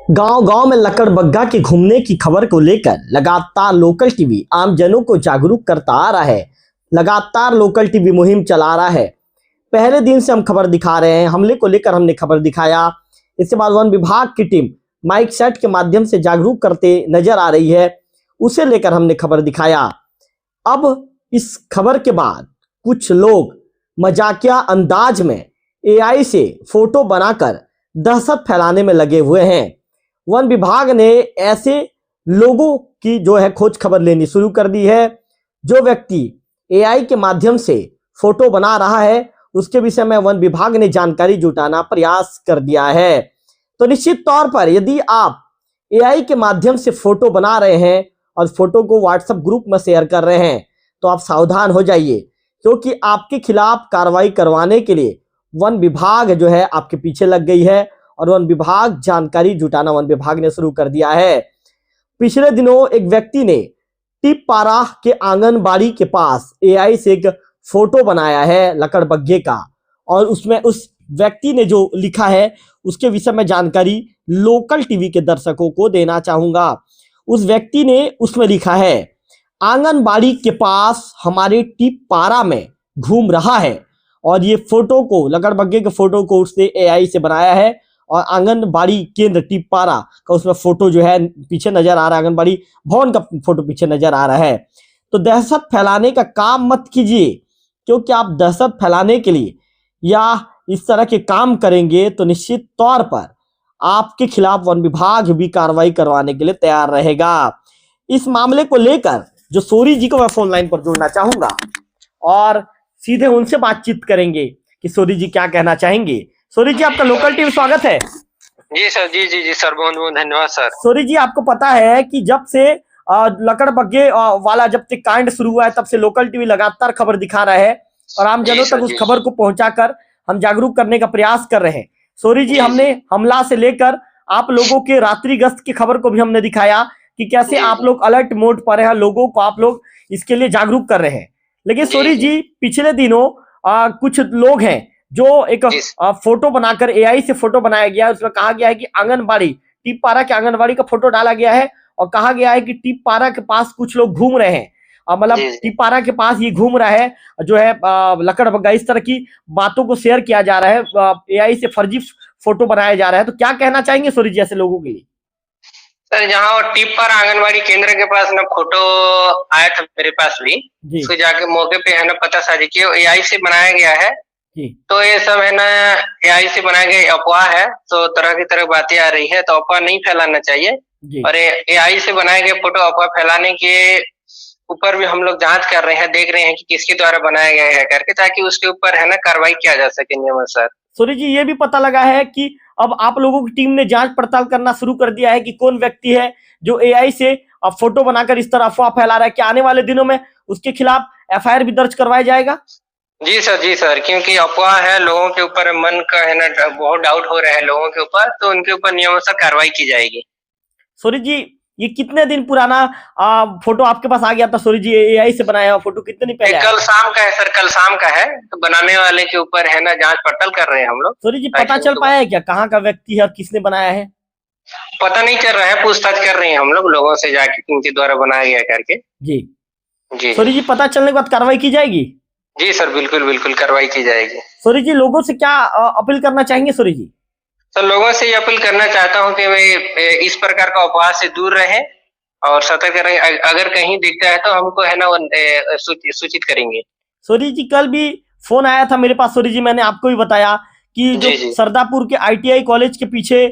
गांव-गांव में लकड़बग्घा के घूमने की खबर को लेकर लगातार लोकल टीवी आमजनों को जागरूक करता आ रहा है। लगातार लोकल टीवी मुहिम चला रहा है। पहले दिन से हम खबर दिखा रहे हैं। हमले को लेकर हमने खबर दिखाया। इसके बाद वन विभाग की टीम माइक सेट के माध्यम से जागरूक करते नजर आ रही है। उसे लेकर हमने खबर दिखाया। अब इस खबर के बाद कुछ लोग मजाकिया अंदाज में एआई से फोटो बनाकर दहशत फैलाने में लगे हुए हैं। वन विभाग ने ऐसे लोगों की जो है खोज खबर लेनी शुरू कर दी है। जो व्यक्ति एआई के माध्यम से फोटो बना रहा है उसके विषय में वन विभाग ने जानकारी जुटाना प्रयास कर दिया है। तो निश्चित तौर पर यदि आप एआई के माध्यम से फोटो बना रहे हैं और फोटो को व्हाट्सएप ग्रुप में शेयर कर रहे हैं तो आप सावधान हो जाइए, क्योंकि आपके खिलाफ कार्रवाई करवाने के लिए वन विभाग जो है आपके पीछे लग गई है और वन विभाग जानकारी जुटाना वन विभाग ने शुरू कर दिया है। पिछले दिनों एक व्यक्ति ने टिपपारा के आंगनबाड़ी के पास एआई से एक फोटो बनाया है लकड़बग्घे का, और उसमें उस व्यक्ति ने जो लिखा है उसके विषय में जानकारी लोकल टीवी के दर्शकों को देना चाहूंगा। उस व्यक्ति ने उसमें लिखा है, आंगनबाड़ी के पास हमारे टिपपारा में घूम रहा है, और ये फोटो को लकड़बग्घे के फोटो को उसने एआई से बनाया है और आंगनबाड़ी केंद्र टिपपारा का उसमें फोटो जो है पीछे नजर आ रहा है, आंगनबाड़ी भवन का फोटो पीछे नजर आ रहा है। तो दहशत फैलाने का काम मत कीजिए, क्योंकि आप दहशत फैलाने के लिए या इस तरह के काम करेंगे तो निश्चित तौर पर आपके खिलाफ वन विभाग भी कार्रवाई करवाने के लिए तैयार रहेगा। इस मामले को लेकर जो सोरी जी को मैं फोन लाइन पर जोड़ना चाहूंगा और सीधे उनसे बातचीत करेंगे कि सोरी जी क्या कहना चाहेंगे। सोरी जी, आपका लोकल टीवी स्वागत है। जी सर, जी सर, बहुत बहुत धन्यवाद सर। सोरी जी, आपको पता है कि जब से लकड़बग्घे वाला जब से कांड शुरू हुआ है तब से लोकल टीवी लगातार खबर दिखा रहा है और आमजनों तक उस खबर को पहुंचाकर हम जागरूक करने का प्रयास कर रहे हैं। सोरी जी, हमने हमला से लेकर आप लोगों के रात्रि गश्त की खबर को भी हमने दिखाया कि कैसे आप लोग अलर्ट मोड पर हैं, लोगों को आप लोग इसके लिए जागरूक कर रहे हैं। लेकिन सोरी जी, पिछले दिनों कुछ लोग हैं जो एक फोटो बनाकर एआई से फोटो बनाया गया है, उसमें कहा गया है कि आंगनबाड़ी टिपपारा के आंगनबाड़ी का फोटो डाला गया है और कहा गया है कि टिपपारा के पास कुछ लोग घूम रहे हैं, मतलब टिपपारा के पास ये घूम रहा है जो है लकड़बग्घा। इस तरह की बातों को शेयर किया जा रहा है, एआई से फर्जी फोटो बनाया जा रहा है। तो क्या कहना चाहेंगे सोरी जी ऐसे लोगों के लिए? सर, जहाँ टिपपारा आंगनबाड़ी केंद्र के पास ना फोटो आया था मेरे पास भी, उसको जाके मौके पे है ना पता साझी किया, एआई से बनाया गया है। तो ये सब है ना एआई से बनाया गया अफवाह है, तो तरह की तरह बातें आ रही है, तो अफवाह नहीं फैलाना चाहिए। और एआई से बनाए गए फोटो अफवाह फैलाने के ऊपर भी हम लोग जांच कर रहे हैं, देख रहे हैं कि किसके द्वारा बनाया गया है करके, ताकि उसके ऊपर है ना कार्रवाई किया जा सके नियमानुसार। सोरी जी, ये भी पता लगा है कि अब आप लोगों की टीम ने जांच पड़ताल करना शुरू कर दिया है कि कौन व्यक्ति है जो एआई से फोटो बनाकर इस तरह अफवाह फैला रहा है। क्या आने वाले दिनों में उसके खिलाफ एफआईआर भी दर्ज करवाया जाएगा? जी सर, क्योंकि अफवाह है, लोगों के ऊपर मन का है ना बहुत डाउट हो रहा है लोगों के ऊपर, तो उनके ऊपर नियमानुसार कार्रवाई की जाएगी। सोरी जी, ये कितने दिन पुराना फोटो आपके पास आ गया था सोरी जी? एआई से बनाया हुआ फोटो कितने दिन पहले? कल शाम का है सर, कल शाम का है। तो बनाने वाले के ऊपर है ना जांच पड़ताल कर रहे हैं हम लोग। सोरी जी, पता चल पाया है क्या कहाँ का व्यक्ति है और किसने बनाया है? पता नहीं चल रहा है, पूछताछ कर रहे हैं हम लोग लोगों से जाके किनके द्वारा बनाया गया करके। जी सोरी जी, पता चलने के बाद कार्रवाई की जाएगी? जी सर, बिल्कुल कार्रवाई की जाएगी। सोरी जी, लोगों से क्या अपील करना चाहेंगे सोरी जी? सर, लोगों से ये अपील करना चाहता हूँ कि वे इस प्रकार का अफवाह से दूर रहें और सतर्क रहें। अगर कहीं दिखता है तो हमको है ना सूचित करेंगे। सोरी जी, कल भी फोन आया था मेरे पास सोरी जी, मैंने आपको भी बताया कि जो सरदापुर के आईटीआई कॉलेज के पीछे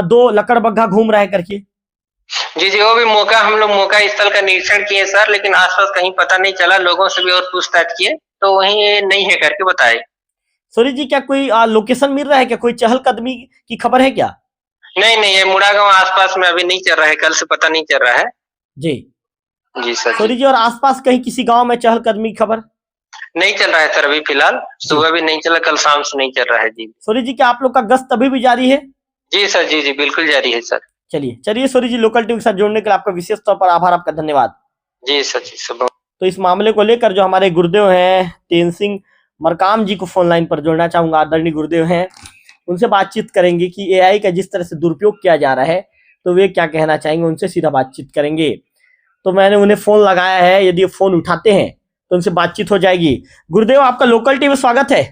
2 लकड़बग्घा घूम रहा है करके। जी, वो भी हम लोग मौका स्थल का निरीक्षण किए सर, लेकिन आसपास कहीं पता नहीं चला। लोगों से भी और पूछताछ किए तो वहीं नहीं है करके बताए। सोरी जी, क्या कोई लोकेशन मिल रहा है क्या? कोई चहलकदमी की खबर है क्या? नहीं, ये मुड़ागांव आसपास में अभी नहीं चल रहा है, कल से पता नहीं चल रहा है। जी सर। सोरी जी, और आसपास कहीं किसी गांव में चहलकदमी की खबर नहीं चल रहा है सर, अभी फिलहाल सुबह भी नहीं चला, कल शाम से नहीं चल रहा है। जी सोरी जी, क्या आप लोग का गश्त अभी भी जारी है? जी सर, जी बिल्कुल जारी है सर। चलिए सोरी जी, लोकल टीवी के साथ जोड़ने के लिए आपका विशेष तौर पर आभार, आपका धन्यवाद। जी सर। तो इस मामले को लेकर जो हमारे गुरुदेव हैं तेन सिंह मरकाम जी को फोन लाइन पर जोड़ना चाहूंगा। आदरणीय गुरुदेव हैं, उनसे बातचीत करेंगे कि एआई का जिस तरह से दुरुपयोग किया जा रहा है तो वे क्या कहना चाहेंगे, उनसे सीधा बातचीत करेंगे। तो मैंने उन्हें फोन लगाया है, यदि फोन उठाते हैं तो उनसे बातचीत हो जाएगी। गुरुदेव, आपका लोकल टीवी स्वागत है।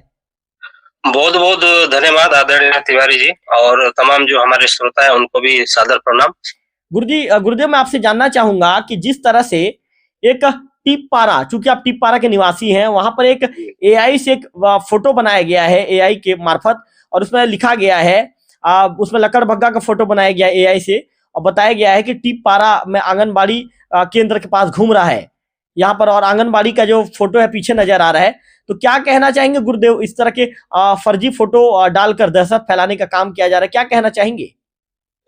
बहुत बहुत धन्यवाद आदरणीय तिवारी जी, और तमाम जो हमारे श्रोता है उनको भी सादर प्रणाम। गुरुदेव, मैं आपसे जानना चाहूंगा कि जिस तरह से एक टिपपारा, चूंकि आप टिपपारा के निवासी हैं, वहां पर एक एआई से एक फोटो बनाया गया है एआई के मार्फत, और उसमें लिखा गया है, उसमें लकड़बग्गा का फोटो बनाया गया एआई से, और बताया गया है कि टिपपारा में आंगनबाड़ी केंद्र के पास घूम रहा है यहाँ पर, और आंगनबाड़ी का जो फोटो है पीछे नजर आ रहा है। तो क्या कहना चाहेंगे गुरुदेव, इस तरह के फर्जी फोटो डालकर दहशत फैलाने का काम किया जा रहा है, क्या कहना चाहेंगे?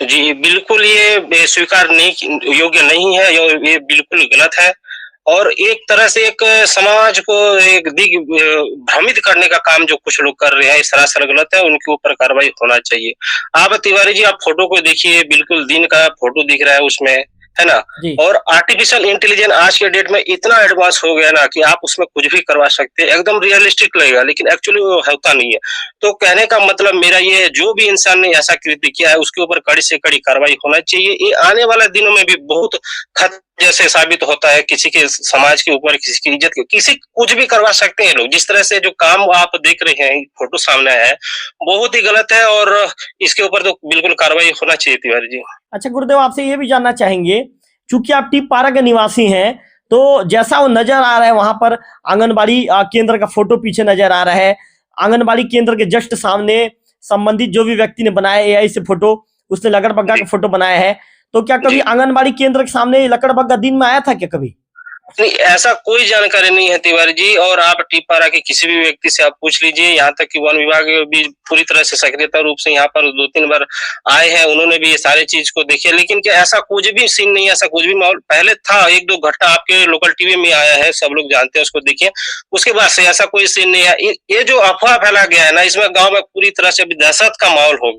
जी बिल्कुल, ये स्वीकार नहीं योग्य नहीं है, ये बिल्कुल गलत है, और एक तरह से एक समाज को एक भ्रमित करने का काम जो कुछ लोग कर रहे हैं, सरासर गलत है, उनके ऊपर कार्रवाई होना चाहिए। आप तिवारी जी, आप फोटो को देखिए, बिल्कुल दिन का फोटो दिख रहा है उसमें, है ना। और आर्टिफिशियल इंटेलिजेंस आज के डेट में इतना एडवांस हो गया ना कि आप उसमें कुछ भी करवा सकते हैं, एकदम रियलिस्टिक लगेगा, लेकिन एक्चुअली वो होता नहीं है। तो कहने का मतलब मेरा ये है, जो भी इंसान ने ऐसा कृत्य किया है उसके ऊपर कड़ी से कड़ी कार्रवाई होना चाहिए। ये आने वाले दिनों में भी बहुत खतरे जैसे साबित होता है, किसी के समाज के ऊपर, किसी की इज्जत, किसी कुछ भी करवा सकते हैं लोग। जिस तरह से जो काम आप देख रहे हैं, फोटो सामने है, बहुत ही गलत है, और इसके ऊपर तो बिल्कुल कार्रवाई होना चाहिए तिवारी जी। अच्छा गुरुदेव, आपसे ये भी जानना चाहेंगे, चूंकि आप टिपपारा के निवासी हैं, तो जैसा वो नजर आ रहा है वहां पर आंगनबाड़ी केंद्र का फोटो पीछे नजर आ रहा है, आंगनबाड़ी केंद्र के जस्ट सामने संबंधित जो भी व्यक्ति ने बनाया एआई से फोटो, उसने लकड़बग्गा का फोटो बनाया है, तो क्या कभी आंगनबाड़ी केंद्र के सामने लकड़बग्गा दिन में आया था क्या कभी? नहीं, ऐसा कोई जानकारी नहीं है तिवारी जी, और आप टिपपारा के किसी भी व्यक्ति से आप पूछ लीजिए, यहाँ तक कि वन विभाग भी पूरी तरह से सक्रियता रूप से यहाँ पर 2-3 बार आए हैं, उन्होंने भी ये सारे चीज को देखी है, लेकिन क्या ऐसा कुछ भी सीन नहीं है, ऐसा कुछ भी माहौल पहले था, 1-2 घटना आपके लोकल टीवी में आया है, सब लोग जानते हैं, उसको देखिए, उसके बाद से ऐसा कोई सीन नहीं है। ये जो अफवाह फैला गया है ना, इसमें गाँव में पूरी तरह से अभी दहशत का माहौल हो।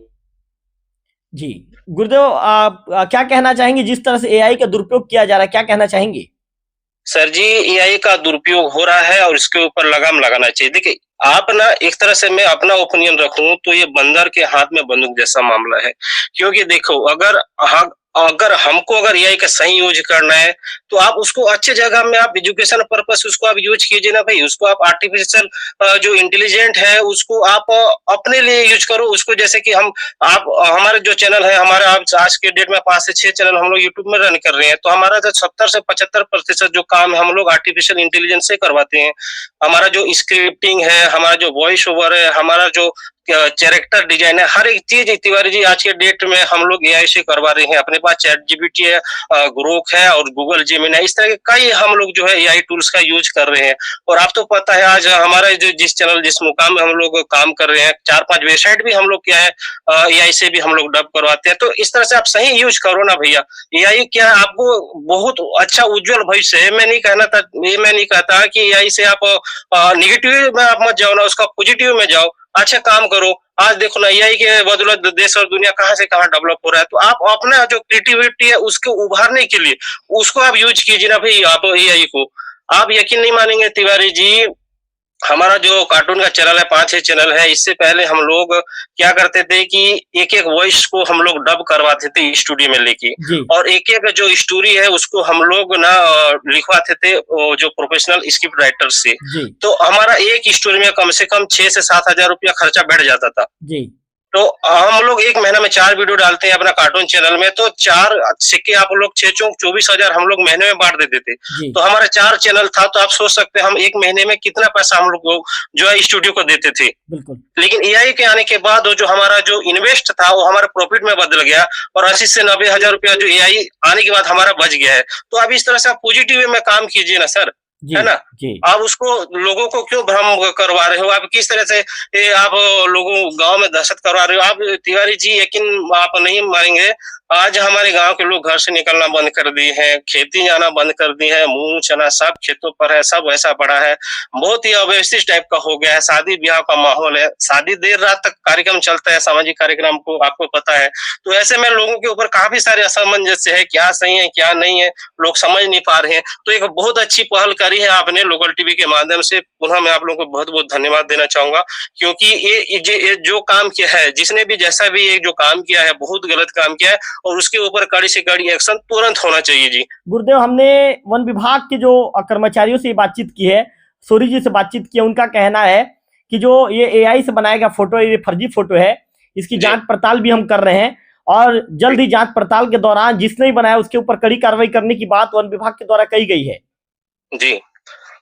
जी गुरुदेव, आप क्या कहना चाहेंगे, जिस तरह से एआई का दुरुपयोग किया जा रहा है, क्या कहना चाहेंगे? सर जी, एआई का दुरुपयोग हो रहा है और इसके ऊपर लगाम लगाना चाहिए। देखिए, आप ना, एक तरह से मैं अपना ओपिनियन रखूं तो ये बंदर के हाथ में बंदूक जैसा मामला है, क्योंकि देखो, अगर हमको एआई का सही यूज करना है तो आप उसको अच्छे जगह में, आप एजुकेशन पर्पस उसको आप यूज कीजिए ना भाई। उसको आप आर्टिफिशियल जो इंटेलिजेंट है उसको आप अपने लिए यूज करो उसको। जैसे कि आप हमारे जो चैनल है, हमारे आज के डेट में 5 से 6 चैनल हम लोग यूट्यूब में रन कर रहे हैं, तो हमारा जो 70 से 75% जो काम है हम लोग आर्टिफिशियल इंटेलिजेंस से करवाते हैं। हमारा जो स्क्रिप्टिंग है, हमारा जो वॉइस ओवर है, हमारा जो कैरेक्टर डिजाइन है, हर एक चीज तिवारी जी आज के डेट में हम लोग एआई से करवा रहे हैं। अपने पास चैट जीपीटी है, ग्रोक है और गूगल जेमिनी है, इस तरह के कई हम लोग जो है एआई टूल्स का यूज कर रहे हैं। और आप तो पता है, आज हमारा जो जिस चैनल जिस मुकाम में हम लोग काम कर रहे हैं, 4-5 वेबसाइट भी हम लोग क्या है एआई से भी हम लोग डब करवाते हैं। तो इस तरह से आप सही यूज करो ना भैया। एआई क्या है, आपको बहुत अच्छा उज्जवल भविष्य है। मैं नहीं कहता कि एआई से आप निगेटिव में आप मत जाओ ना, उसका पॉजिटिव में जाओ, अच्छा काम करो। आज देखो ना, एआई के बदौलत देश और दुनिया कहां से कहां डेवलप हो रहा है। तो आप अपना जो क्रिएटिविटी है उसको उभारने के लिए उसको आप यूज कीजिए ना भाई, आप एआई को। आप यकीन नहीं मानेंगे तिवारी जी, हमारा जो कार्टून का चैनल है, 5-6 चैनल है, इससे पहले हम लोग क्या करते थे कि एक-एक वॉइस को हम लोग डब करवाते थे स्टूडियो में लेके, और एक-एक जो स्टोरी है उसको हम लोग ना लिखवाते थे जो प्रोफेशनल स्क्रिप्ट राइटर से। तो हमारा एक स्टोरी में कम से कम 6 से 7 हजार रुपया खर्चा बैठ जाता था। तो हम लोग एक महीना में 4 वीडियो डालते हैं अपना कार्टून चैनल में, तो 4 सिक्के आप लोग 6 चौक 24,000 हम लोग महीने में बांट देते थे। तो हमारा 4 चैनल था, तो आप सोच सकते हैं हम एक महीने में कितना पैसा हम लोग जो है स्टूडियो को देते थे। लेकिन एआई के आने के बाद जो हमारा जो इन्वेस्ट था वो हमारे प्रॉफिट में बदल गया, और 80 से 90 हजार रुपया जो एआई आने के बाद हमारा बच गया है। तो अब इस तरह से आप पॉजिटिव वे में काम कीजिए ना सर, है ना। आप उसको लोगों को क्यों भ्रम करवा रहे हो? आप किस तरह से आप लोगों गांव में दहशत करवा रहे हो? आप तिवारी जी यकीन आप नहीं मानेंगे, आज हमारे गांव के लोग घर से निकलना बंद कर दिए हैं, खेती जाना बंद कर दिए हैं, मूंग चना सब खेतों पर है, सब वैसा पड़ा है, बहुत ही अव्यवस्थित टाइप का हो गया है। शादी ब्याह का माहौल है, शादी देर रात तक कार्यक्रम चलता है, सामाजिक कार्यक्रम को आपको पता है। तो ऐसे में लोगों के ऊपर काफी सारे असमंजस्य है, क्या सही है क्या नहीं है, लोग समझ नहीं पा रहे हैं। तो एक बहुत अच्छी पहल करी है आपने लोकल टीवी के माध्यम से, पुनः मैं आप लोगों को बहुत बहुत धन्यवाद देना चाहूंगा, क्योंकि ये जो काम किया है, जिसने भी जैसा भी ये जो काम किया है, बहुत गलत काम किया है और उसके ऊपर कड़ी से कड़ी एक्शन तुरंत होना चाहिए जी। गुरुदेव, हमने वन विभाग के जो कर्मचारियों से बातचीत की है, सूरी जी से बातचीत की है, उनका कहना है कि जो ये एआई से बनाया गया फोटो, ये फर्जी फोटो है, इसकी जांच पड़ताल भी हम कर रहे हैं और जल्द ही जांच पड़ताल के दौरान जिसने भी बनाया उसके ऊपर कड़ी कार्रवाई करने की बात वन विभाग के द्वारा कही गई है। जी,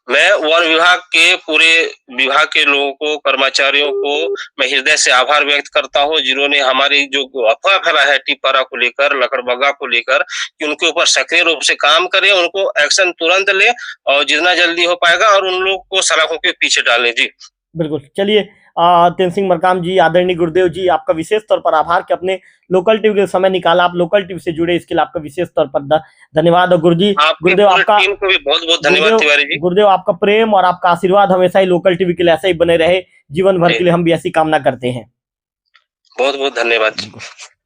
मैं वन विभाग के पूरे विभाग के लोगों को, कर्मचारियों को मैं हृदय से आभार व्यक्त करता हूं, जिन्होंने हमारी जो अफवाह फैला है टिपरा को लेकर, लकड़बग्गा को लेकर, कि उनके ऊपर सक्रिय रूप से काम करें, उनको एक्शन तुरंत ले और जितना जल्दी हो पाएगा और उन लोगों को सलाखों के पीछे डालें जी। बिल्कुल। चलिए, तेनसिंह मरकाम जी, आदरणीय गुरुदेव जी, आपका विशेष तौर पर आभार कि अपने लोकल टीवी के समय निकाला, आप लोकल टीवी से जुड़े, इसके लिए आपका विशेष तौर पर धन्यवाद। और गुरुदेव आपका टीम को भी बहुत बहुत धन्यवाद तिवारी जी। गुरुदेव आपका प्रेम और आपका आशीर्वाद हमेशा ही लोकल टीवी के लिए ऐसा ही बने रहे, जीवन भर के लिए हम भी ऐसी कामना करते हैं। बहुत बहुत धन्यवाद।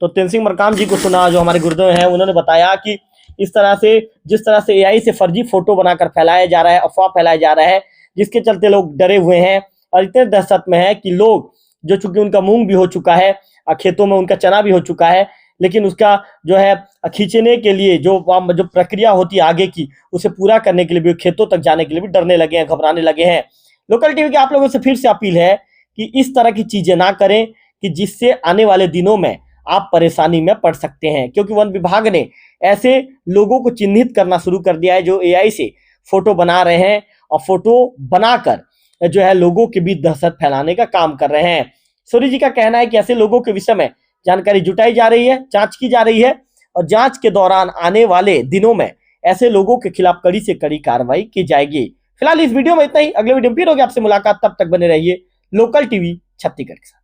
तो तेनसिंह मरकाम जी को सुना, जो हमारे गुरुदेव हैं, उन्होंने बताया कि इस तरह से, जिस तरह से एआई से फर्जी फोटो बनाकर फैलाया जा रहा है, अफवाह फैलाया जा रहा है, जिसके चलते लोग डरे हुए हैं और इतने दहशत में है कि लोग, जो चूंकि उनका मूंग भी हो चुका है, खेतों में उनका चना भी हो चुका है, लेकिन उसका जो है खींचने के लिए जो प्रक्रिया होती है आगे की, उसे पूरा करने के लिए भी, खेतों तक जाने के लिए भी डरने लगे हैं, घबराने लगे हैं। लोकल टीवी के आप लोगों से फिर से अपील है कि इस तरह की चीजें ना करें कि जिससे आने वाले दिनों में आप परेशानी में पड़ सकते हैं, क्योंकि वन विभाग ने ऐसे लोगों को चिन्हित करना शुरू कर दिया है जो एआई से फोटो बना रहे हैं और फोटो बनाकर जो है लोगों के बीच दहशत फैलाने का काम कर रहे हैं। सूरी जी का कहना है कि ऐसे लोगों के विषय में जानकारी जुटाई जा रही है, जांच की जा रही है और जांच के दौरान आने वाले दिनों में ऐसे लोगों के खिलाफ कड़ी से कड़ी कार्रवाई की जाएगी। फिलहाल इस वीडियो में इतना ही, अगले वीडियो में फिर होगी आपसे मुलाकात, तब तक बने रहिए लोकल टीवी छत्तीसगढ़ के साथ।